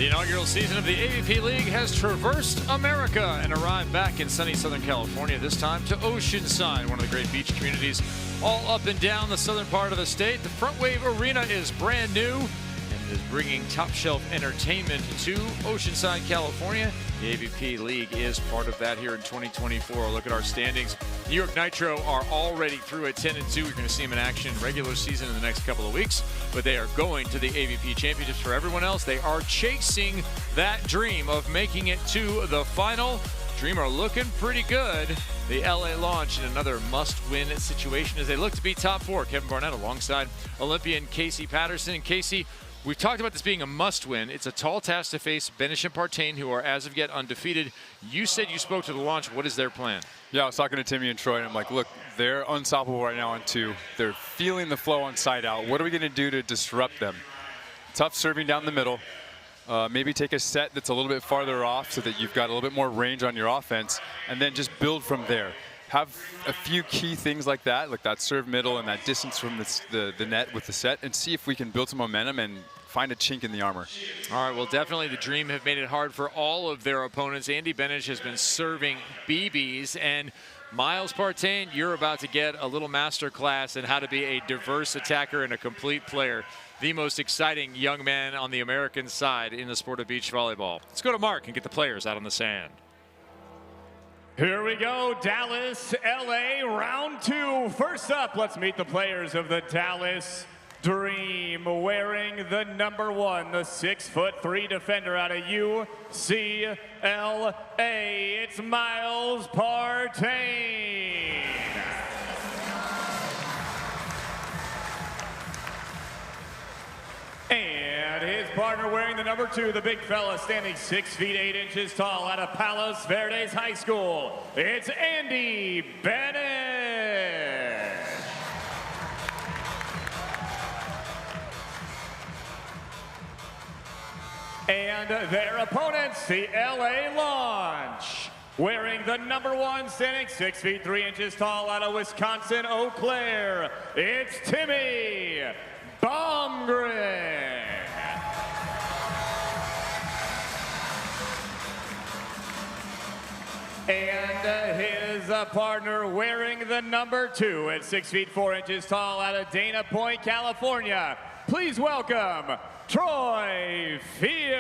The inaugural season of the AVP League has traversed America and arrived back in sunny Southern California, this time to Oceanside, one of the great beach communities all up and down the southern part of the state. The Frontwave Arena is brand new and is bringing top-shelf entertainment to Oceanside, California. The AVP League is part of that here in 2024. Look at our standings. New York Nitro are already through at 10-2. You're going to see them in action regular season in the next couple of weeks, but they are going to the AVP Championships. For everyone else, they are chasing that dream of making it to the final. Dream are looking pretty good. The LA launch in another must-win situation as they look to be top four. Kevin Barnett alongside Olympian Casey Patterson. Casey, we've talked about this being a must-win. It's a tall task to face Benesh and Partain, who are as of yet undefeated. You said you spoke to the launch. What is their plan? Yeah, I was talking to Timmy and Troy, and I'm like, look, they're unstoppable right now on two. They're feeling the flow on side out. What are we going to do to disrupt them? Tough serving down the middle. Maybe take a set that's a little bit farther off so that you've got a little bit more range on your offense, and then just build from there. Have a few key things like that serve middle and that distance from the net with the set, and see if we can build some momentum and find a chink in the armor. All right, well, definitely the Dream have made it hard for all of their opponents. Andy Benesh has been serving BBs, and Miles Partain, you're about to get a little master class in how to be a diverse attacker and a complete player. The most exciting young man on the American side in the sport of beach volleyball. Let's go to Mark and get the players out on the sand. Here we go, Dallas, LA, round two. First up, let's meet the players of the Dallas Dream, wearing the number one, the 6'3" defender out of UCLA. It's Miles Partain. And his partner wearing the number two, the big fella standing 6 feet 8 inches tall out of Palos Verdes High School. It's Andy Benesh. And their opponents, the LA Launch, wearing the number one, standing 6 feet 3 inches tall out of Wisconsin, Eau Claire. It's Timmy Bomgren. And his partner wearing the number two at 6 feet 4 inches tall out of Dana Point, California. Please welcome Troy Field.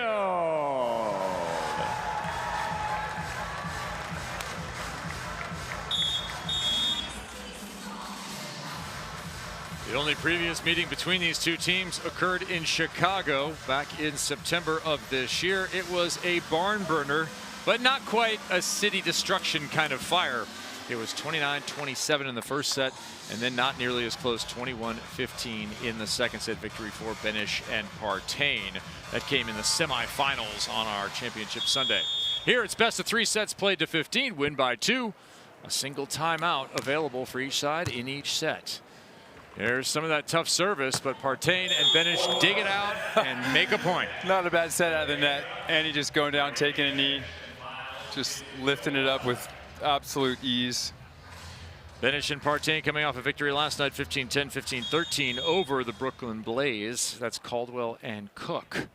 The only previous meeting between these two teams occurred in Chicago back in September of this year. It was a barn burner, but not quite a city destruction kind of fire. It was 29-27 in the first set, and then not nearly as close, 21-15 in the second set victory for Benesh and Partain. That came in the semifinals on our championship Sunday. Here it's best of 3 sets played to 15, win by 2. A single timeout available for each side in each set. There's some of that tough service, but Partain and Benesh dig it out and make a point. Not a bad set out of the net. Andy just going down, taking a knee, just lifting it up with absolute ease. Benesh and Partain coming off a victory last night, 15-10, 15-13 over the Brooklyn Blaze. That's Caldwell and Cook.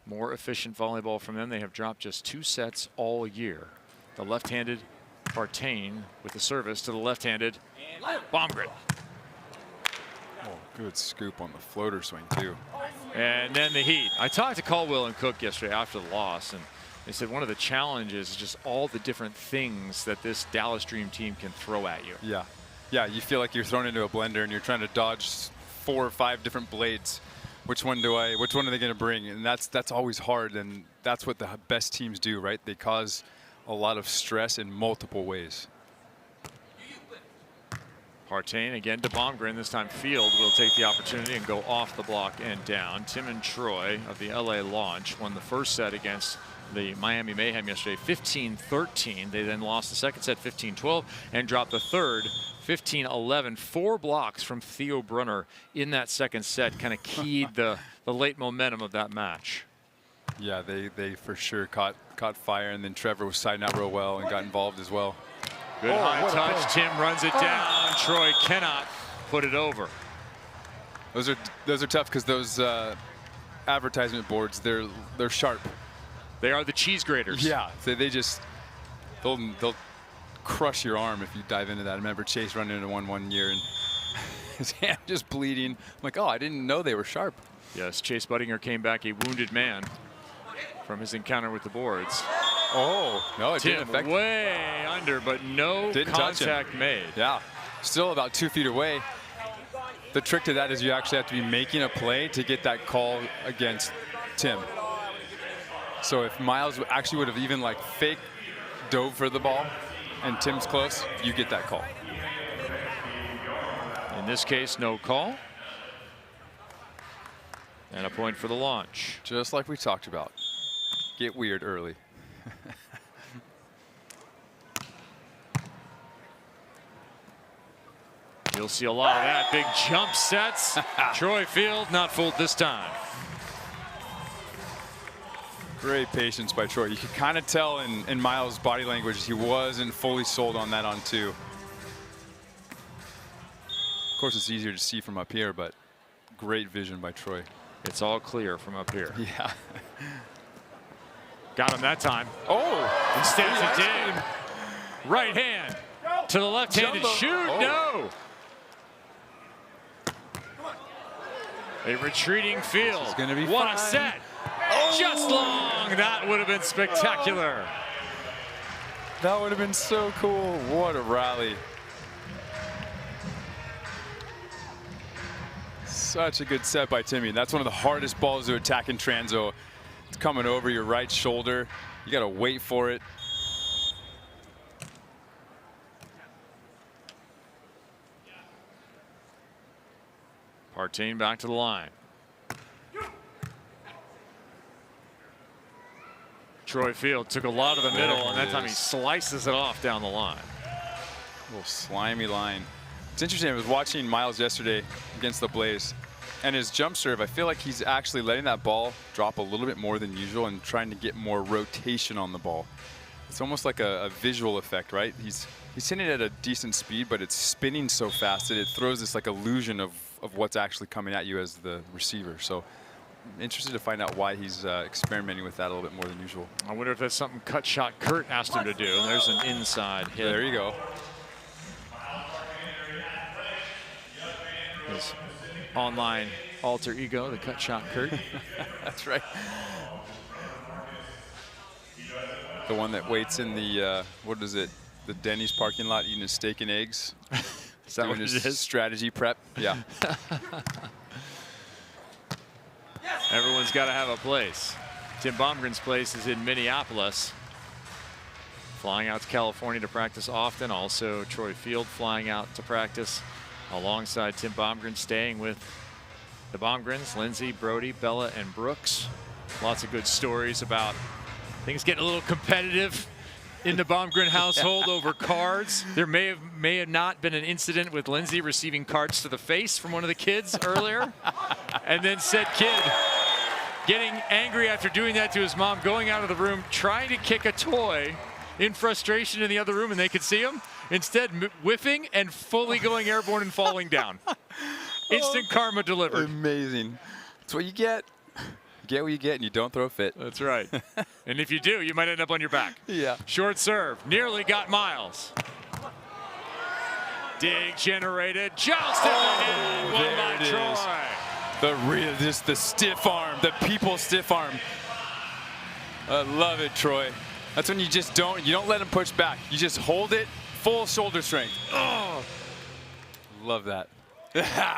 More efficient volleyball from them. They have dropped just 2 sets all year. The left-handed Partain with the service to the left-handed Bomgren. Oh, good scoop on the floater swing, too. And then the heat. I talked to Caldwell and Cook yesterday after the loss, and they said one of the challenges is just all the different things that this Dallas Dream team can throw at you. Yeah. Yeah, you feel like you're thrown into a blender and you're trying to dodge 4 or 5 different blades. Which one are they going to bring? And that's always hard, and that's what the best teams do, right? They cause a lot of stress in multiple ways. Partain again to Bomgren. This time Field will take the opportunity and go off the block and down. Tim and Troy of the LA Launch won the first set against the Miami Mayhem yesterday, 15-13. They then lost the second set, 15-12, and dropped the third, 15-11. 4 blocks from Theo Brunner in that second set kind of keyed the late momentum of that match. Yeah, they for sure caught fire, and then Trevor was siding out real well and got involved as well. Good high touch. Tim runs it down. Troy cannot put it over. Those are tough because those advertisement boards, they're sharp. They are the cheese graters. Yeah, so they'll crush your arm if you dive into that. I remember Chase running into one year and his hand just bleeding. I'm like, oh, I didn't know they were sharp. Yes, Chase Budinger came back a wounded man from his encounter with the boards. Oh, no, it Tim didn't affect way under, but no contact made. Yeah, still about 2 feet away. The trick to that is you actually have to be making a play to get that call against Tim. So if Miles actually would have even like fake dove for the ball and Tim's close, you get that call. In this case, no call. And a point for the launch. Just like we talked about. Get weird early. You'll see a lot of that. Big jump sets. Troy Field not fooled this time. Great patience by Troy. You could kind of tell in Miles' body language he wasn't fully sold on that on 2. Of course, it's easier to see from up here, but great vision by Troy. It's all clear from up here. Yeah. Got him that time. Oh! Instead of Dave. Right hand to the left-handed shoot. Oh. No! A retreating Field. It's gonna be what fine. A set. Oh. Just long. That would have been spectacular. That would have been so cool. What a rally. Such a good set by Timmy. That's one of the hardest balls to attack in Transo. It's coming over your right shoulder. You got to wait for it. Partain back to the line. Troy Field took a lot of the middle, and that time he slices it off down the line. A little slimy line. It's interesting. I was watching Miles yesterday against the Blaze, and his jump serve, I feel like he's actually letting that ball drop a little bit more than usual and trying to get more rotation on the ball. It's almost like a visual effect, right? He's hitting it at a decent speed, but it's spinning so fast that it throws this like illusion of what's actually coming at you as the receiver. So I'm interested to find out why he's experimenting with that a little bit more than usual. I wonder if that's something cut shot Kurt asked him to do. And there's an inside hit. There you go. His online alter ego, the cut shot Kurt. That's right. The one that waits in the, what is it? The Denny's parking lot eating his steak and eggs. Is that what it is? Strategy prep. Yeah. Everyone's got to have a place. Tim Bomgren's place is in Minneapolis. Flying out to California to practice often. Also, Troy Field flying out to practice alongside Tim Bomgren, staying with the Bomgrens, Lindsay, Brody, Bella, and Brooks. Lots of good stories about things getting a little competitive in the Bomgren household over cards. There may have not been an incident with Lindsay receiving cards to the face from one of the kids earlier. And then said kid getting angry after doing that to his mom, going out of the room, trying to kick a toy in frustration in the other room, and they could see him. Instead, whiffing and fully going airborne and falling down. Instant karma delivered. Amazing. That's what you get. You get what you get, and you don't throw a fit. That's right. And if you do, you might end up on your back. Yeah. Short serve. Nearly got Miles. Dig generated. Joust in the head. Won by Troy. The stiff arm. The people stiff arm. I love it, Troy. That's when you don't let him push back. You just hold it, full shoulder strength. Oh, love that.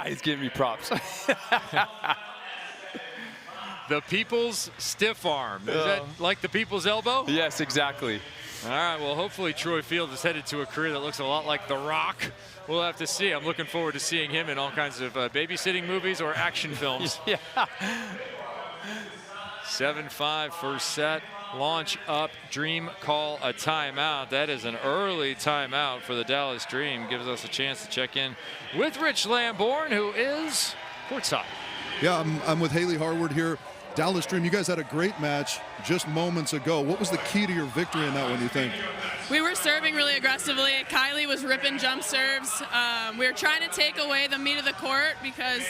He's giving me props. The people's stiff arm. Is that like the people's elbow? Yes, exactly. All right, well, hopefully Troy Field is headed to a career that looks a lot like The Rock. We'll have to see. I'm looking forward to seeing him in all kinds of babysitting movies or action films. Yeah. 7-5 first set. Launch up. Dream call a timeout. That is an early timeout for the Dallas Dream. Gives us a chance to check in with Rich Lamborn, who is courtside. Yeah, I'm with Haley Harward here. Dallas Dream, you guys had a great match just moments ago. What was the key to your victory in that one, you think? We were serving really aggressively. Kylie was ripping jump serves. We were trying to take away the meat of the court because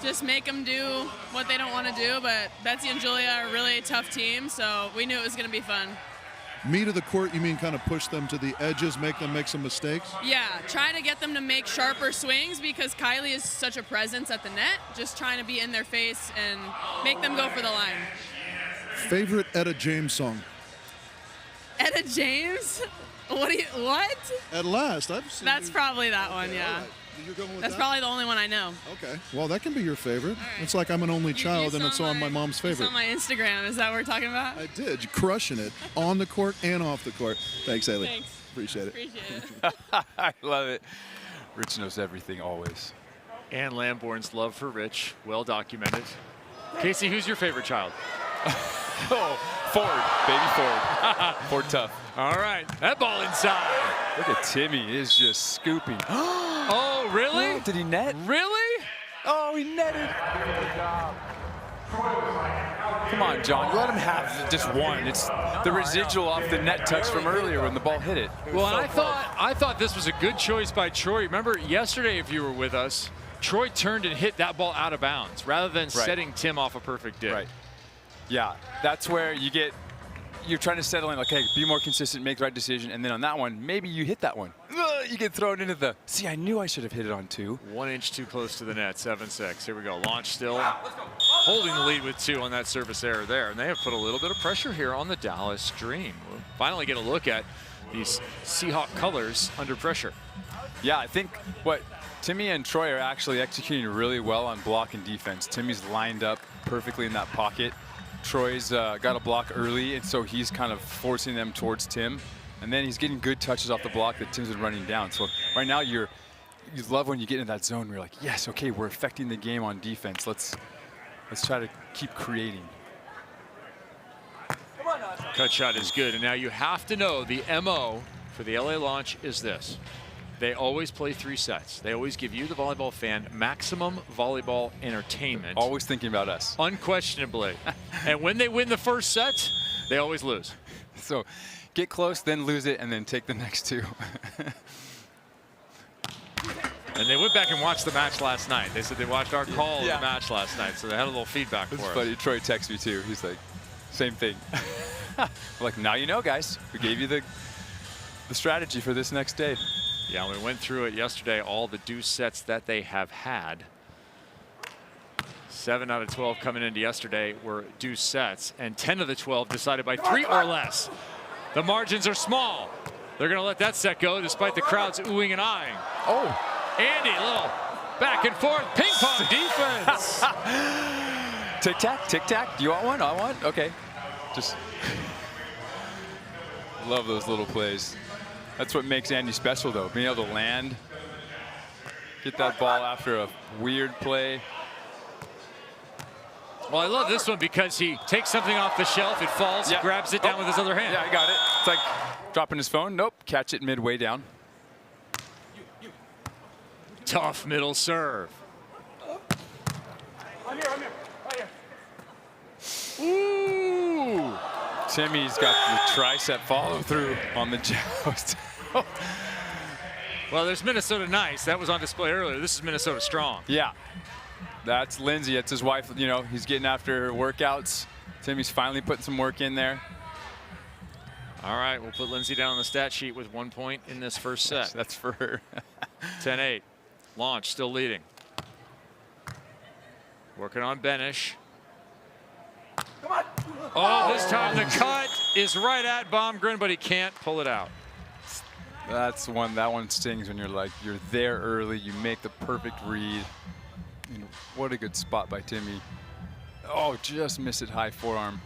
just make them do what they don't want to do. But Betsy and Julia are a really tough team, so we knew it was going to be fun. Meat of the court, you mean kind of push them to the edges, make them make some mistakes? Yeah, try to get them to make sharper swings because Kylie is such a presence at the net. Just trying to be in their face and make them go for the line. Favorite Etta James song? Etta James? What? At Last. I've seen That's you. probably that one, yeah. All right. You're going with That's that? probably the only one I know. Okay. Well, that can be your favorite. right. It's like I'm an only child, and saw it's on my mom's favorite. It's on my Instagram. Is that what we're talking about? I did. You're crushing it on the court and off the court. Thanks, Haley. Thanks. Appreciate it. Appreciate it. I love it. Rich knows everything always. And Lamborn's love for Rich, well documented. Casey, who's your favorite child? Oh, Ford, baby Ford. Ford tough. All right, that ball inside. Look at Timmy, he is just scooping. Oh, really? Oh, did he net? Really? Oh, he netted. Come on, John, let him have just one. It's the residual off the net touch from earlier when the ball hit it. Well, and I thought this was a good choice by Troy. Remember yesterday, if you were with us, Troy turned and hit that ball out of bounds rather than setting Tim off a perfect dip. Right. Yeah, that's where you're trying to settle in, like, hey, be more consistent, make the right decision, and then on that one, maybe you hit that one. You get thrown into the, see, I knew I should have hit it on 2. 1 inch too close to the net, 7-6. Here we go, launch still. Holding the lead with 2 on that service error there. And they have put a little bit of pressure here on the Dallas Dream. We'll finally get a look at these Seahawk colors under pressure. Yeah, I think what Timmy and Troy are actually executing really well on block and defense. Timmy's lined up perfectly in that pocket. Troy's got a block early, and so he's kind of forcing them towards Tim. And then he's getting good touches off the block that Tim's been running down. So right now you love when you get in that zone where you're like, yes, okay, we're affecting the game on defense. Let's try to keep creating. Cut shot is good, and now you have to know the MO for the LA launch is this. They always play 3 sets. They always give you, the volleyball fan, maximum volleyball entertainment. Always thinking about us. Unquestionably. And when they win the first set, they always lose. So get close, then lose it, and then take the next 2. And they went back and watched the match last night. They said they watched our call of Yeah. the match last night, so they had a little feedback It's for funny. us. Troy texted me too. He's like, same thing. Like, now you know, guys. We gave you the strategy for this next day. Yeah, we went through it yesterday, all the deuce sets that they have had. 7 out of 12 coming into yesterday were deuce sets, and 10 of the 12 decided by 3 or less. The margins are small. They're going to let that set go despite the crowds oohing and eyeing. Oh, Andy, a little back and forth ping pong defense. tic-tac, tic-tac. Do you want one? I want? Okay. Just love those little plays. That's what makes Andy special, though. Being able to land, get that ball after a weird play. Well, I love this one because he takes something off the shelf, it falls, he grabs it down with his other hand. Yeah, I got it. It's like dropping his phone. Nope, catch it midway down. Tough middle serve. I'm here, right here. Ooh. Timmy's got the tricep follow through on the joust. Well, there's Minnesota Nice. That was on display earlier. This is Minnesota Strong. Yeah, that's Lindsay. That's his wife. You know, he's getting after her workouts. Timmy's finally putting some work in there. All right, we'll put Lindsay down on the stat sheet with 1 point in this first set. That's for her. 10-8. Launch still leading. Working on Benesh. Oh, this time the cut is right at Bomgren, but he can't pull it out. That one stings when you're there early, you make the perfect read. And what a good spot by Timmy. Oh, just missed it high forearm.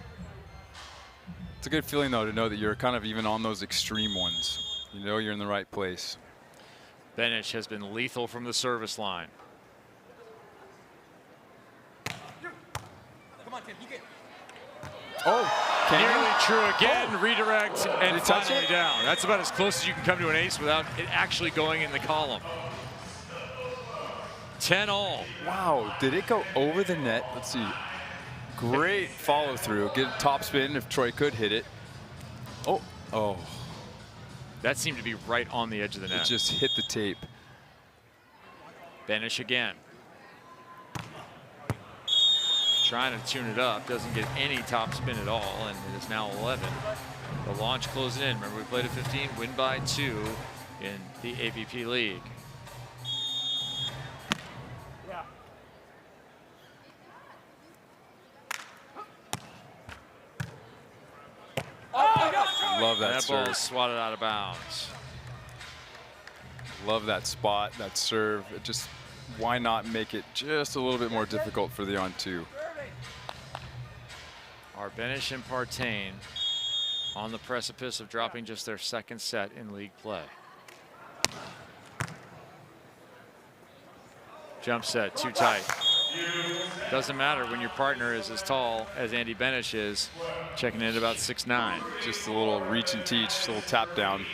It's a good feeling though to know that you're kind of even on those extreme ones. You know you're in the right place. Benesh has been lethal from the service line. Come on, Tim, you get. Oh, Nearly true again. Redirect and he touch finally it? down. That's about as close as you can come to an ace without it actually going in the column. 10-all. wow, did it go over the net? Let's see. Great follow through. Good top spin if Troy could hit it. Oh, That seemed to be right on the edge of the net. it just hit the tape. Benesh again. trying to tune it up. Doesn't get any top spin at all, and it is now 11. The launch closing in. Remember, we played at 15, win by 2 in the AVP League. Love that That serve. ball is swatted out of bounds. Love that spot, that serve. It just, why not make it just a little bit more difficult for the on-2? Are Benesh and Partain on the precipice of dropping just their second set in league play? Jump set, too tight. Doesn't matter when your partner is as tall as Andy Benesh is, checking in at about 6'9". Just a little reach and teach, a little tap down.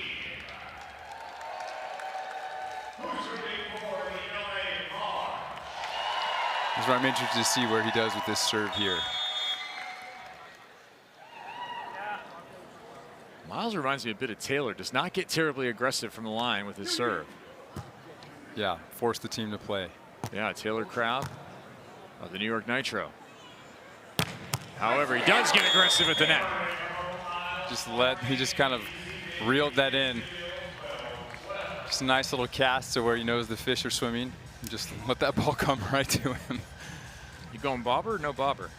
That's what I'm interested to see where he does with this serve here. Miles reminds me a bit of Taylor. Does not get terribly aggressive from the line with his serve. Yeah, force the team to play. Yeah, Taylor Crabb of the New York Nitro. However, he does get aggressive at the net. He just kind of reeled that in. Just a nice little cast to where he knows the fish are swimming. Just let that ball come right to him. You going bobber or no bobber?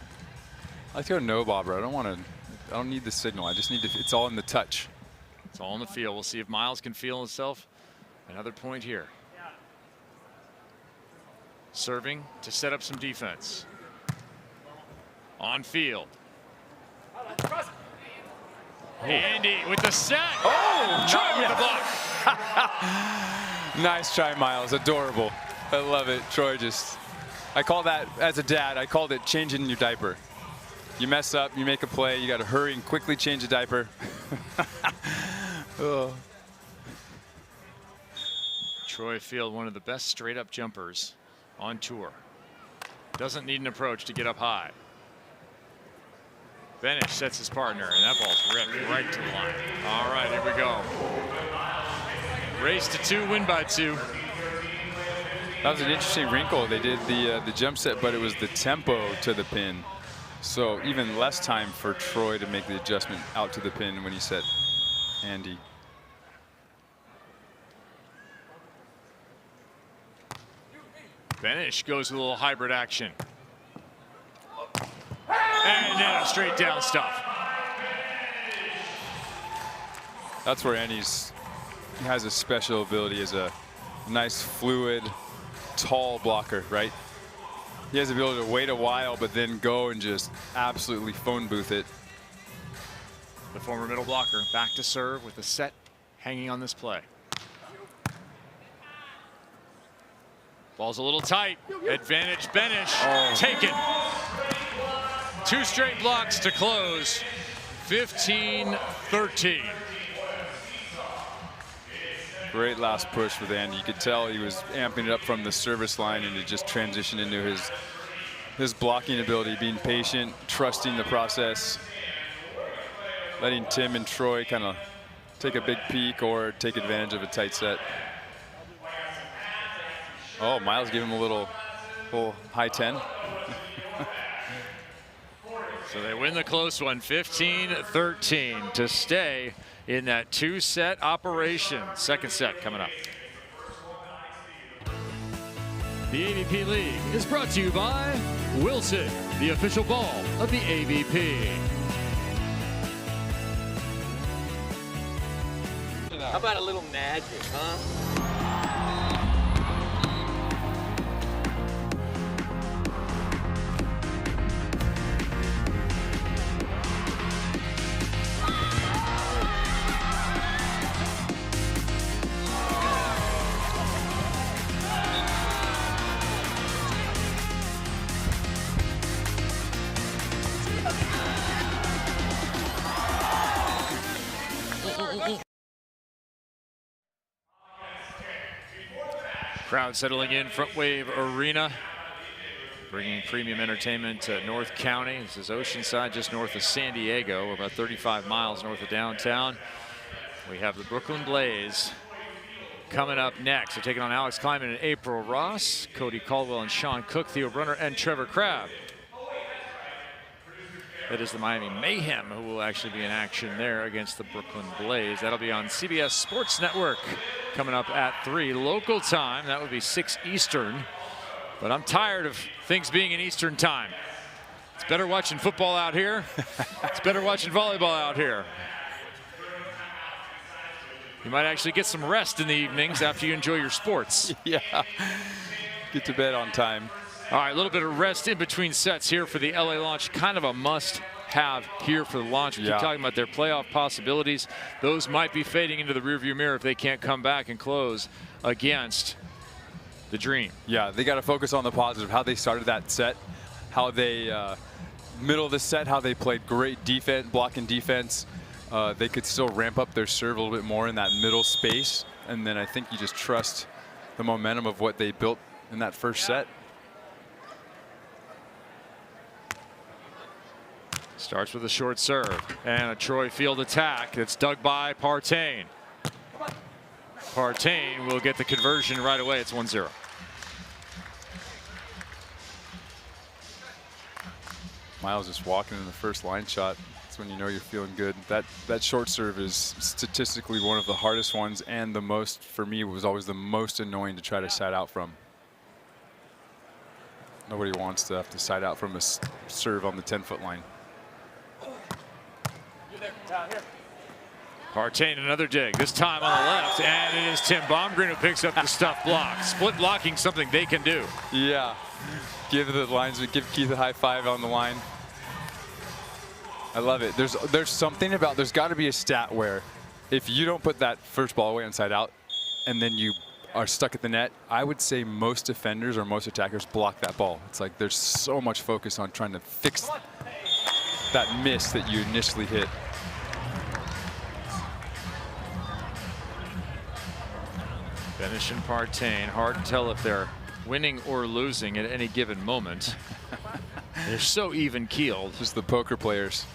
I like to go no bobber. I don't need the signal. I just need to, it's all in the touch. It's all in the feel. We'll see if Miles can feel himself. Another point here. Serving to set up some defense. On field. Andy with the set. Oh, Troy with the block. Nice try, Miles. Adorable. I love it. Troy just, I call that, as a dad, I called it changing your diaper. You mess up, you make a play, you got to hurry and quickly change a diaper. Oh. Troy Field, one of the best straight up jumpers on tour. Doesn't need an approach to get up high. Benesh sets his partner, and that ball's ripped right to the line. All right, here we go. Race to 2, win by 2. That was an interesting wrinkle. They did the jump set, but it was the tempo to the pin. So even less time for Troy to make the adjustment out to the pin when he set Andy. Benesh goes with a little hybrid action. And now straight down stuff. That's where he has a special ability as a nice, fluid, tall blocker, right? He has the ability to wait a while, but then go and just absolutely phone booth it. The former middle blocker back to serve with the set hanging on this play. Ball's a little tight. Advantage Benesh. Taken. 2 straight blocks to close. 15-13. Great last push with Andy. You could tell he was amping it up from the service line, and it just transitioned into his blocking ability, being patient, trusting the process, letting Tim and Troy kind of take a big peek or take advantage of a tight set. Oh, Miles gave him a little high 10. So they win the close one, 15-13, to stay in that 2-set operation. Second set coming up. The AVP League is brought to you by Wilson, the official ball of the AVP. How about a little magic, huh? Crowd settling in, Frontwave Arena, bringing premium entertainment to North County. This is Oceanside, just north of San Diego. We're about 35 miles north of downtown. We have the Brooklyn Blaze coming up next. They're taking on Alex Kleiman and April Ross, Cody Caldwell and Sean Cook, Theo Brunner and Trevor Crabb. That is the Miami Mayhem who will actually be in action there against the Brooklyn Blaze. That'll be on CBS Sports Network coming up at 3 local time. That would be 6 Eastern. But I'm tired of things being in Eastern time. It's better watching football out here. It's better watching volleyball out here. You might actually get some rest in the evenings after you enjoy your sports. Yeah. Get to bed on time. All right, a little bit of rest in between sets here for the LA launch. Kind of a must-have here for the launch. We keep talking about their playoff possibilities. Those might be fading into the rearview mirror if they can't come back and close against the Dream. Yeah, they got to focus on the positive, how they started that set, how they, middle of the set, how they played great defense, blocking defense. They could still ramp up their serve a little bit more in that middle space. And then I think you just trust the momentum of what they built in that first set. Starts with a short serve and a Troy Field attack that's dug by Partain. Partain will get the conversion right away. It's 1-0. Miles just walking in the first line shot. That's when you know you're feeling good. That short serve is statistically one of the hardest ones, and the most, for me, was always the most annoying to try to side out from. Nobody wants to have to side out from a serve on the 10-foot line. Partain another dig, this time on the left, and it is Tim Bomgren who picks up the stuff block. Split blocking, something they can do. Yeah, give the lines, give Keith a high five on the line. I love it. There's something about, there's got to be a stat where if you don't put that first ball away inside out and then you are stuck at the net, I would say most defenders or most attackers block that ball. It's like there's so much focus on trying to fix that miss that you initially hit. Benesh and Partain, hard to tell if they're winning or losing at any given moment. They're so even keeled. Just the poker players.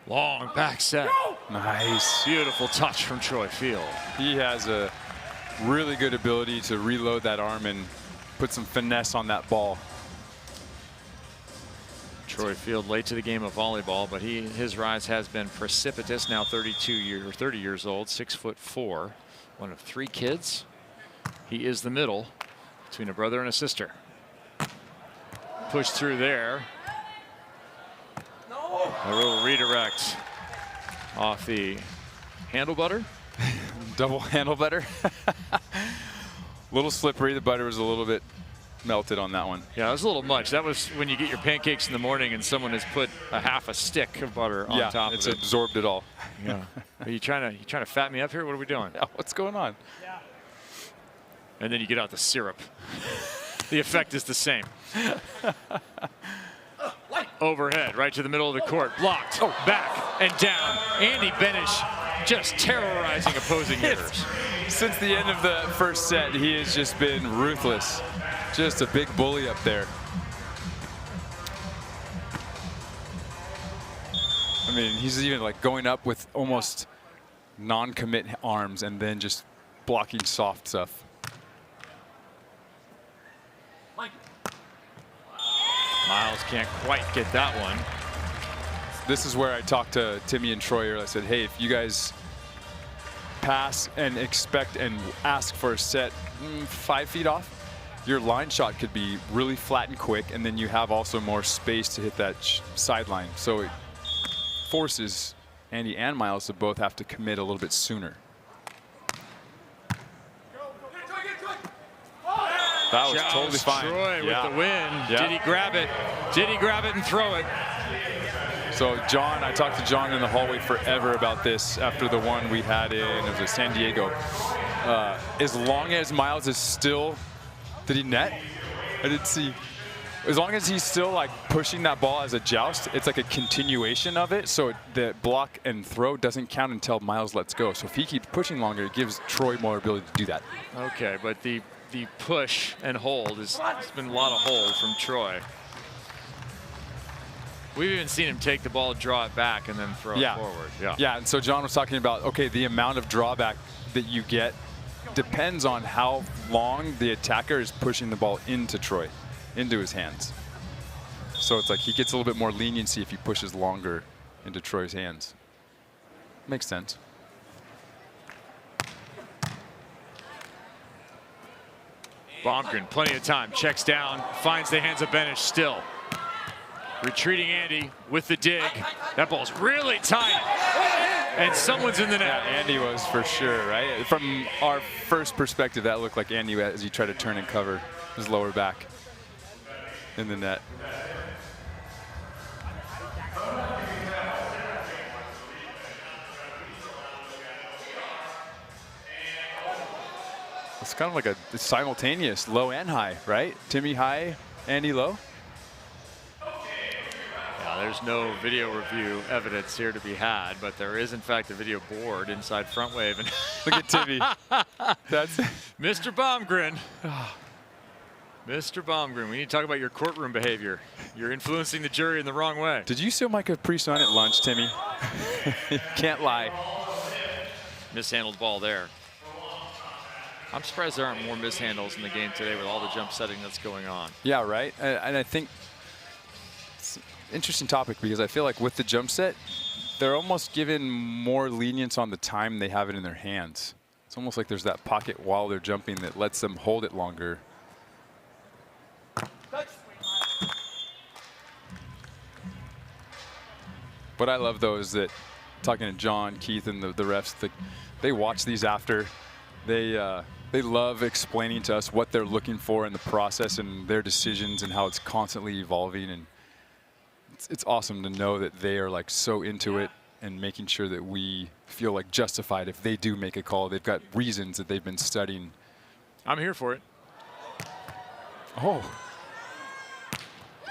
Long back set. Nice. Beautiful touch from Troy Field. He has a really good ability to reload that arm and put some finesse on that ball. Troy Field late to the game of volleyball, but his rise has been precipitous. Now 30 years old, 6'4", one of 3 kids. He is the middle between a brother and a sister. Push through there. A little redirect off the handle butter. Double handle butter. Little slippery. The butter was a little bit melted on that one. Yeah, it was a little much. That was when you get your pancakes in the morning and someone has put a half a stick of butter on top of it. It's absorbed it all. Yeah. Are you trying to fat me up here? What are we doing? Yeah, what's going on? Yeah. And then you get out the syrup. The effect is the same. Overhead, right to the middle of the court. Blocked. Oh, back and down. Andy Benesh just terrorizing opposing hitters. Since the end of the first set, he has just been ruthless. Just a big bully up there. I mean, he's even like going up with almost non-commit arms and then just blocking soft stuff. Miles can't quite get that one. This is where I talked to Timmy and Troy earlier. I said, hey, if you guys pass and expect and ask for a set 5 feet off, your line shot could be really flat and quick, and then you have also more space to hit that sideline. So it forces Andy and Miles to both have to commit a little bit sooner. That was totally fine. Troy with the win. Yeah. Did he grab it? Did he grab it and throw it? So John, I talked to John in the hallway forever about this after the one we had in San Diego. As long as Miles is still, did he net? I didn't see. As long as he's still like pushing that ball as a joust, it's like a continuation of it. So the block and throw doesn't count until Miles lets go. So if he keeps pushing longer, it gives Troy more ability to do that. Okay, but the push and hold has been a lot of hold from Troy. We've even seen him take the ball, draw it back, and then throw it forward. Yeah, and so John was talking about, okay, the amount of drawback that you get depends on how long the attacker is pushing the ball into Troy, into his hands. So it's like he gets a little bit more leniency if he pushes longer into Troy's hands. Makes sense. Bomgren, plenty of time, checks down, finds the hands of Benesh still. Retreating Andy with the dig. That ball's really tight. And someone's in the net. Yeah, Andy was for sure, right? From our first perspective, that looked like Andy as he tried to turn and cover his lower back in the net. It's kind of like a simultaneous low and high, right? Timmy high, Andy low. Yeah, there's no video review evidence here to be had, but there is in fact a video board inside Frontwave. And look at Timmy. That's Mr. Bomgren. Mr. Bomgren, we need to talk about your courtroom behavior. You're influencing the jury in the wrong way. Did you steal my Capri Sun at lunch, Timmy? Can't lie. Mishandled ball there. I'm surprised there aren't more mishandles in the game today with all the jump setting that's going on. Yeah, right. And I think it's an interesting topic because I feel like with the jump set, they're almost given more lenience on the time they have it in their hands. It's almost like there's that pocket while they're jumping that lets them hold it longer. What I love, though, is that talking to John, Keith, and the refs, they watch these after. They love explaining to us what they're looking for in the process and their decisions and how it's constantly evolving. And it's awesome to know that they are like so into it and making sure that we feel like justified if they do make a call. They've got reasons that they've been studying. I'm here for it. Oh.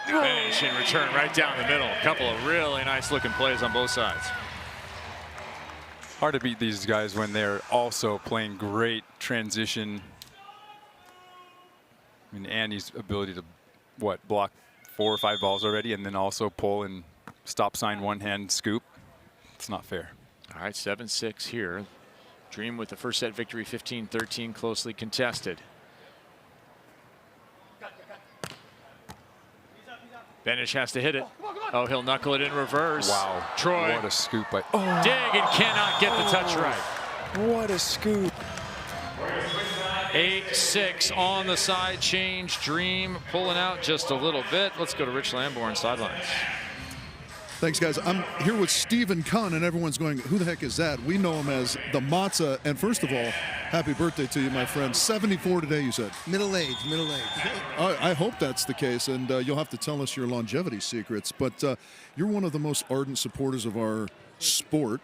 Finish in return right down the middle. A couple of really nice looking plays on both sides. Hard to beat these guys when they're also playing great transition. I mean, Andy's ability to, block 4 or 5 balls already and then also pull and stop sign one-hand scoop. It's not fair. All right, 7-6 here. Dream with the first set victory, 15-13, closely contested. Benesh has to hit it. Oh, he'll knuckle it in reverse. Wow. Troy. What a scoop. Dig and cannot get the touch right. What a scoop. 8-6 on the side change. Dream pulling out just a little bit. Let's go to Rich Lamborn sidelines. Thanks, guys. I'm here with Stephen Kahn, and everyone's going, who the heck is that? We know him as the Matzah. And first of all, happy birthday to you, my friend. 74 today, you said. Middle age. I hope that's the case, and you'll have to tell us your longevity secrets. But you're one of the most ardent supporters of our sport.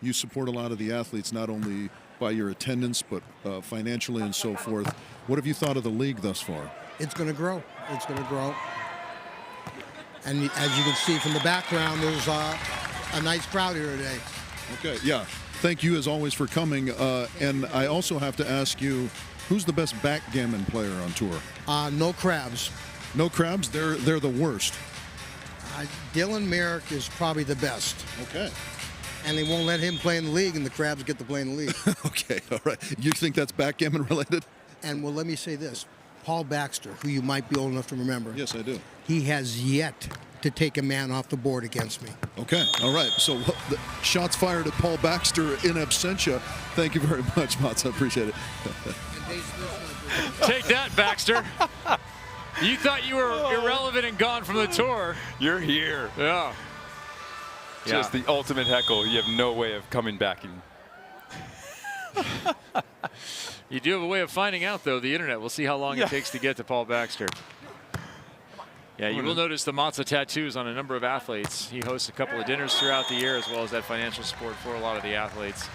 You support a lot of the athletes, not only by your attendance, but financially and so forth. What have you thought of the league thus far? It's going to grow. It's going to grow. And as you can see from the background, there's a nice crowd here today. Okay, yeah. Thank you, as always, for coming. And I also have to ask you, who's the best backgammon player on tour? No Crabs. No Crabs? They're the worst. Dylan Merrick is probably the best. Okay. And they won't let him play in the league, and the Crabs get to play in the league. Okay, all right. You think that's backgammon related? And, well, let me say this. Paul Baxter, who you might be old enough to remember. Yes, I do. He has yet to take a man off the board against me. Okay, all right. So the shots fired at Paul Baxter in absentia. Thank you very much, Mats. I appreciate it. Take that, Baxter. You thought you were irrelevant and gone from the tour. You're here. Yeah. Just the ultimate heckle. You have no way of coming back. You do have a way of finding out, though, the internet. We'll see how long it takes to get to Paul Baxter. Yeah, you will notice the Matzah tattoos on a number of athletes. He hosts a couple of dinners throughout the year, as well as that financial support for a lot of the athletes.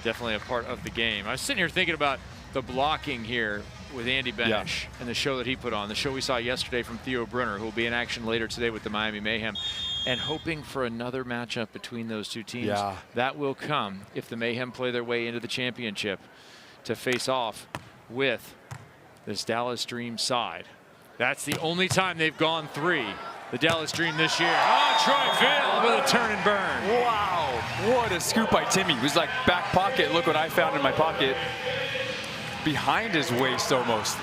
Definitely a part of the game. I was sitting here thinking about the blocking here with Andy Benesh and the show that he put on, the show we saw yesterday from Theo Brunner, who will be in action later today with the Miami Mayhem, and hoping for another matchup between those two teams. That will come if the Mayhem play their way into the championship to face off with this Dallas Dream side. That's the only time they've gone 3 the Dallas Dream this year. Oh, Troy Field with a turn and burn. Wow, what a scoop by Timmy. It was like back pocket. Look what I found in my pocket. Behind his waist almost.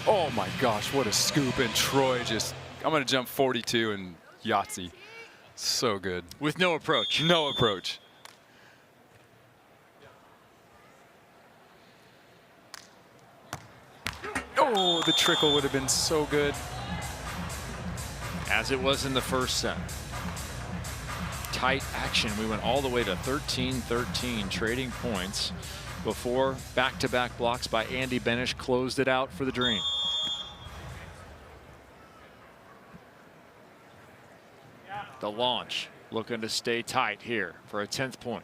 Oh my gosh, what a scoop. And Troy just, I'm going to jump 42 and Yahtzee. So good. With no approach. No approach. Oh, the trickle would have been so good. As it was in the first set. Tight action. We went all the way to 13-13, trading points before back-to-back blocks by Andy Benesh closed it out for the Dream. The launch looking to stay tight here for a 10th point.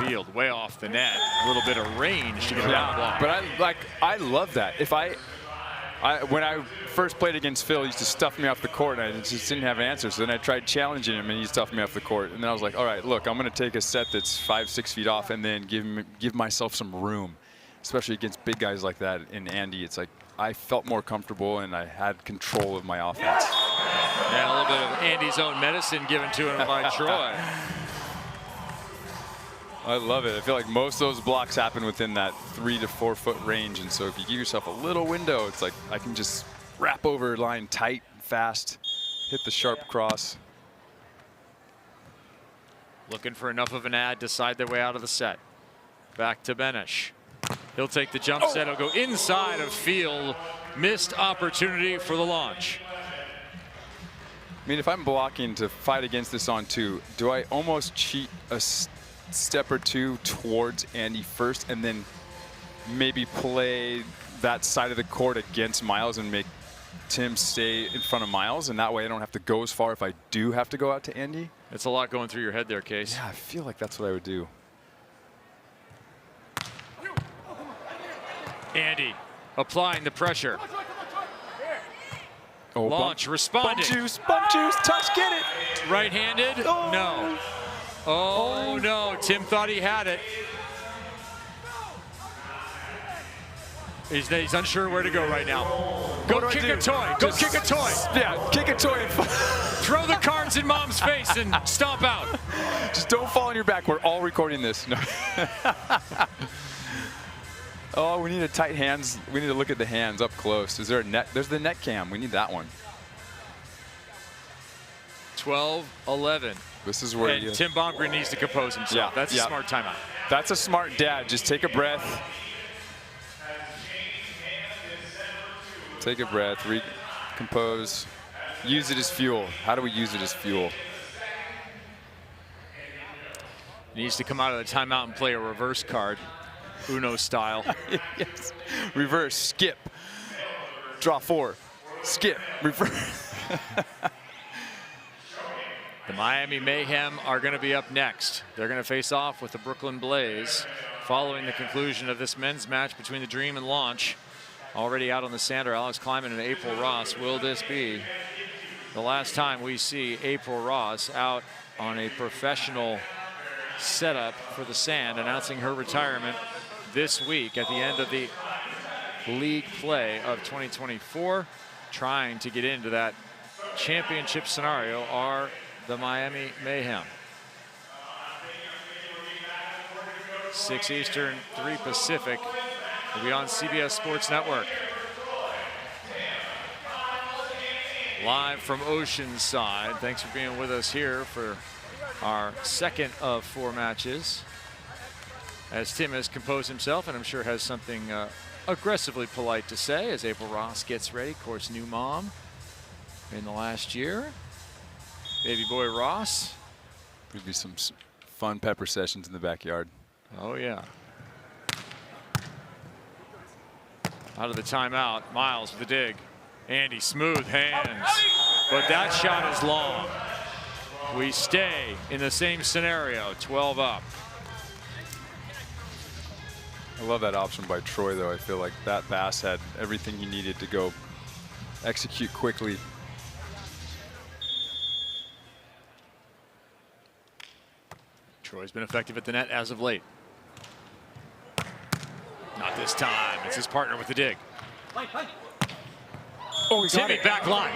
Field way off the net. A little bit of range to get around the block. But I love that. If when I first played against Phil, he used to stuff me off the court, and I just didn't have answers. So then I tried challenging him, and he stuffed me off the court. And then I was like, all right, look, I'm going to take a set that's 5-6 feet off, and then give myself some room, especially against big guys like that. And Andy, it's like I felt more comfortable, and I had control of my offense. And a little bit of Andy's own medicine given to him by Troy. I love it. I feel like most of those blocks happen within that 3 to 4 foot range. And so if you give yourself a little window, it's like I can just wrap over line tight, fast, hit the sharp cross. Looking for enough of an ad to side their way out of the set. Back to Benesh. He'll take the jump set. He'll go inside of Field. Missed opportunity for the launch. I mean, if I'm blocking to fight against this on 2, do I almost cheat a step or 2 towards Andy first and then maybe play that side of the court against Miles and make Tim stay in front of Miles, and that way I don't have to go as far if I do have to go out to Andy? It's a lot going through your head there, Case. Yeah, I feel like that's what I would do. Andy applying the pressure. Oh, Launch, responding. Bump juice, touch, get it. Right-handed? Oh. No. Oh, no. Tim thought he had it. He's unsure where to go right now. Go kick a toy. Go kick a toy. Yeah, kick a toy. Throw the cards in Mom's face and stomp out. Just don't fall on your back. We're all recording this. No. Oh, we need a tight hands. We need to look at the hands up close. Is there a net? There's the net cam. We need that one. 12-11. This is where and Tim Bomgren needs to compose himself. That's a smart timeout. That's a smart dad. Just take a breath. Take a breath. Recompose. Use it as fuel. How do we use it as fuel? Needs to come out of the timeout and play a reverse card. Uno style. Yes. Reverse, skip. Draw 4. Skip, reverse. The Miami Mayhem are going to be up next. They're going to face off with the Brooklyn Blaze following the conclusion of this men's match between the Dream and Launch. Already out on the sand are Alex Kleiman and April Ross. Will this be the last time we see April Ross out on a professional setup for the sand, announcing her retirement this week at the end of the league play of 2024? Trying to get into that championship scenario are the Miami Mayhem. 6 Eastern, 3 Pacific. Will be on CBS Sports Network. Live from Oceanside. Thanks for being with us here for our second of 4 matches. As Tim has composed himself, and I'm sure has something aggressively polite to say as April Ross gets ready. Of course, new mom in the last year. Baby boy Ross. There'll be some fun pepper sessions in the backyard. Oh, yeah. Out of the timeout, Miles with the dig. Andy, smooth hands. But that shot is long. We stay in the same scenario, 12 up. I love that option by Troy, though. I feel like that pass had everything he needed to go execute quickly. Troy's been effective at the net as of late. Not Not this time. It's his partner with the dig. Oh, Timmy back line.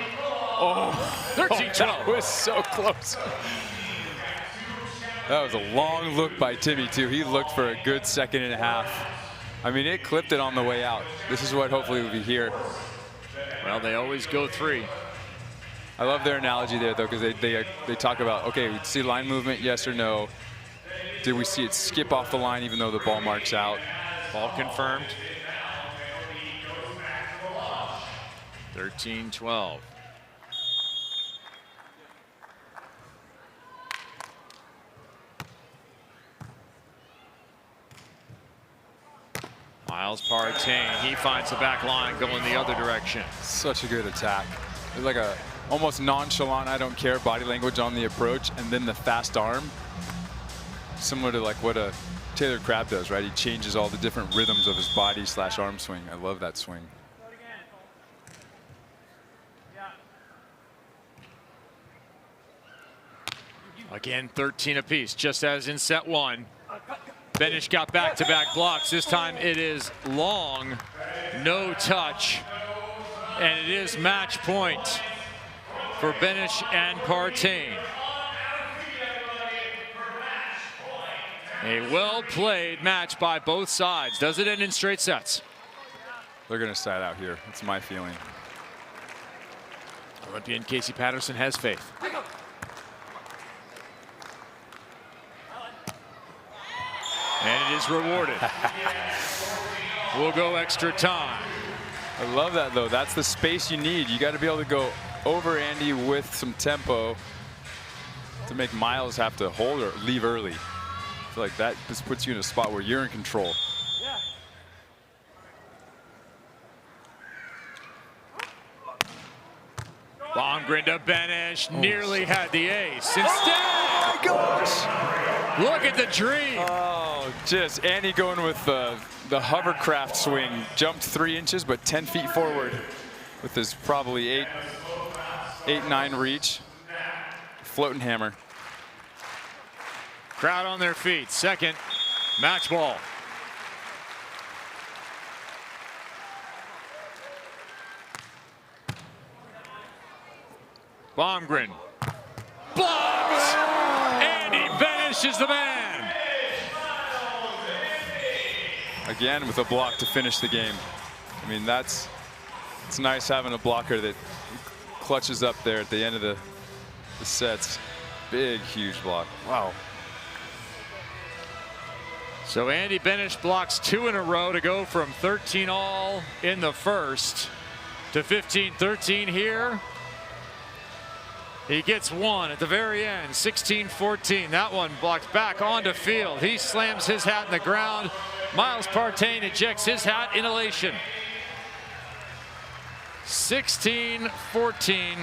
Oh, 13-12. that was so close. That was a long look by Timmy, too. He looked for a good second and a half. I mean, it clipped it on the way out. This is what hopefully will be here. Well, they always go 3. I love their analogy there, though, because they talk about, okay, we see line movement, yes or no. Did we see it skip off the line even though the ball marks out? Ball confirmed. 13-12. Miles Partain, he finds the back line going the other direction. Such a good attack. It's like a almost nonchalant, I don't care body language on the approach, and then the fast arm. Similar to like what a Taylor Crabb does, right? He changes all the different rhythms of his body / arm swing. I love that swing. Again, 13 apiece, just as in set 1. Benesh got back-to-back blocks. This time it is long, no touch, and it is match point for Benesh and Partain. A well-played match by both sides. Does it end in straight sets? They're going to side out here. That's my feeling. Olympian Casey Patterson has faith. And it is rewarded. We'll go extra time. I love that, though. That's the space you need. You got to be able to go over Andy with some tempo to make Miles have to hold or leave early. I feel like that just puts you in a spot where you're in control. Bomgren to Benesh, nearly had the ace. Instead, oh my gosh! Look at the dream. Oh, just Andy going with the hovercraft swing. Jumped 3 inches, but 10 feet forward with his probably 8-9 reach. Floating hammer. Crowd on their feet. Second, match ball. Bomgren. Blocked! Andy Benesh is the man. Again with a block to finish the game. I mean, it's nice having a blocker that clutches up there at the end of the sets. Big, huge block. Wow. So Andy Benesh blocks 2 in a row to go from 13 all in the first to 15-13 here. He gets 1 at the very end, 16-14. That one blocked back onto field. He slams his hat in the ground. Miles Partain ejects his hat in elation. 16-14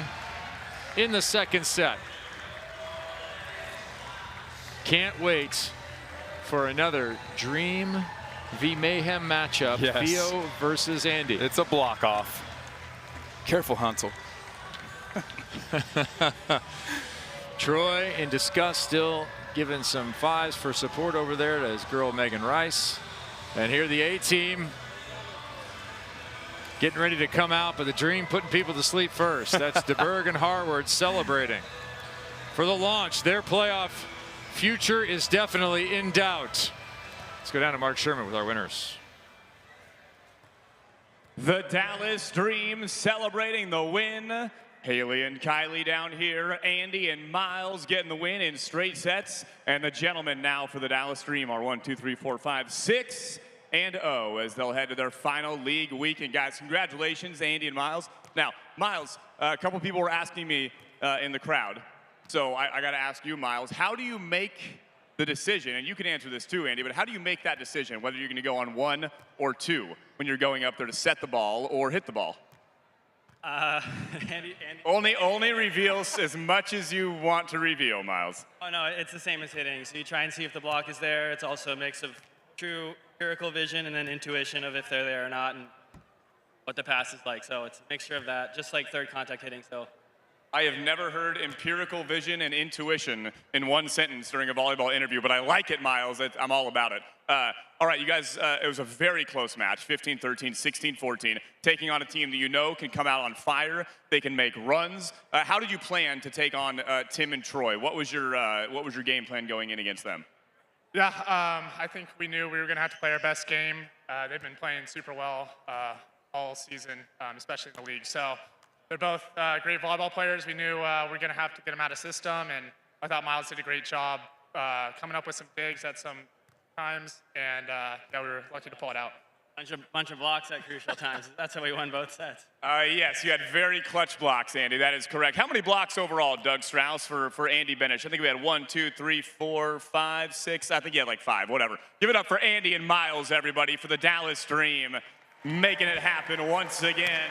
in the second set. Can't wait for another Dream v Mayhem matchup. Yes. Theo versus Andy. It's a block off. Careful, Hansel. Troy in disgust, still giving some 5s for support over there to his girl Megan Rice. And here the A-team getting ready to come out, but the Dream putting people to sleep first. That's DeBerg and Harward celebrating for the launch. Their playoff future is definitely in doubt. Let's go down to Mark Sherman with our winners. The Dallas Dream celebrating the win. Haley and Kylie down here. Andy and Miles getting the win in straight sets. And the gentlemen now for the Dallas Dream are 1, 2, 3, 4, 5, 6, and 0 as they'll head to their final league weekend. Guys, congratulations, Andy and Miles. Now, Miles, a couple people were asking me in the crowd. So I got to ask you, Miles, how do you make the decision? And you can answer this too, Andy, but how do you make that decision, whether you're going to go on 1 or 2 when you're going up there to set the ball or hit the ball? Andy. Only reveals as much as you want to reveal, Miles. Oh no, it's the same as hitting. So you try and see if the block is there. It's also a mix of true empirical vision and then intuition of if they're there or not and what the pass is like. So it's a mixture of that, just like third contact hitting. So I have never heard empirical vision and intuition in one sentence during a volleyball interview, but I like it, Miles. I'm all about it. All right, you guys, it was a very close match, 15-13, 16-14, taking on a team that you know can come out on fire. They can make runs. How did you plan to take on Tim and Troy? What was your game plan going in against them? Yeah, I think we knew we were going to have to play our best game. They've been playing super well all season, especially in the league. So they're both great volleyball players. We knew we were going to have to get them out of system, and I thought Miles did a great job coming up with some digs at some times, and yeah, we were lucky to pull it out. Bunch of blocks at crucial times. That's how we won both sets. Yes, you had very clutch blocks, Andy. That is correct. How many blocks overall, Doug Strauss, for Andy Benesh? I think we had 1, 2, 3, 4, 5, 6. I think you had like 5, whatever. Give it up for Andy and Miles, everybody, for the Dallas Dream, making it happen once again.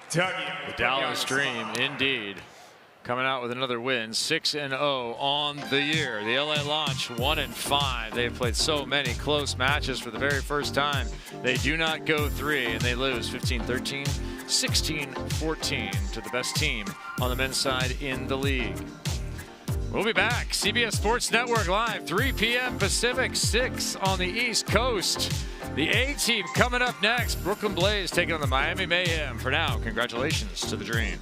Dougie. The Dallas Dream, indeed. Coming out with another win, 6-0 on the year. The LA Launch 1-5. They've played so many close matches for the very first time. They do not go 3, and they lose 15-13, 16-14 to the best team on the men's side in the league. We'll be back. CBS Sports Network Live, 3 p.m. Pacific, 6 on the East Coast. The A-team coming up next. Brooklyn Blaze taking on the Miami Mayhem. For now, congratulations to the Dream.